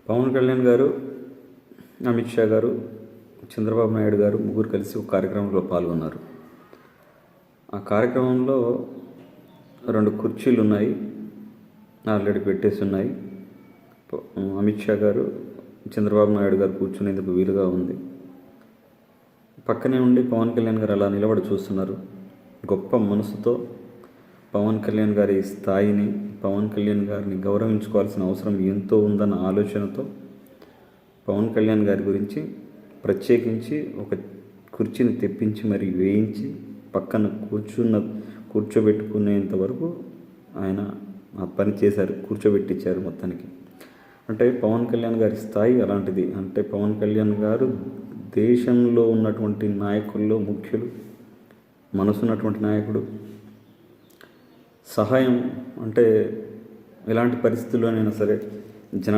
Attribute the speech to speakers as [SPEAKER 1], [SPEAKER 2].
[SPEAKER 1] పవన్ కళ్యాణ్ గారు, అమిత్ షా గారు, చంద్రబాబు నాయుడు గారు ముగ్గురు కలిసి ఒక కార్యక్రమంలో పాల్గొన్నారు. ఆ కార్యక్రమంలో 2 కుర్చీలు ఉన్నాయి, ఆల్రెడీ పెట్టేసి ఉన్నాయి. అమిత్ షా గారు, చంద్రబాబు నాయుడు గారు కూర్చునేందుకు వీలుగా ఉంది. పక్కనే ఉండి పవన్ కళ్యాణ్ గారు అలా నిలబడి చూస్తున్నారు. గొప్ప మనసుతో పవన్ కళ్యాణ్ గారి స్థాయిని, పవన్ కళ్యాణ్ గారిని గౌరవించుకోవాల్సిన అవసరం ఎంతో ఉందన్న ఆలోచనతో పవన్ కళ్యాణ్ గారి గురించి ప్రత్యేకించి ఒక కుర్చీని తెప్పించి మరి వేయించి పక్కన కూర్చోబెట్టుకునేంత వరకు ఆయన ఆ పని చేశారు, కూర్చోబెట్టించారు మొత్తానికి. అంటే పవన్ కళ్యాణ్ గారి స్థాయి అలాంటిది. అంటే పవన్ కళ్యాణ్ గారు దేశంలో ఉన్నటువంటి నాయకుల్లో ముఖ్యులు, మనసున్నటువంటి నాయకుడు. సహాయం అంటే ఎలాంటి పరిస్థితుల్లోనైనా సరే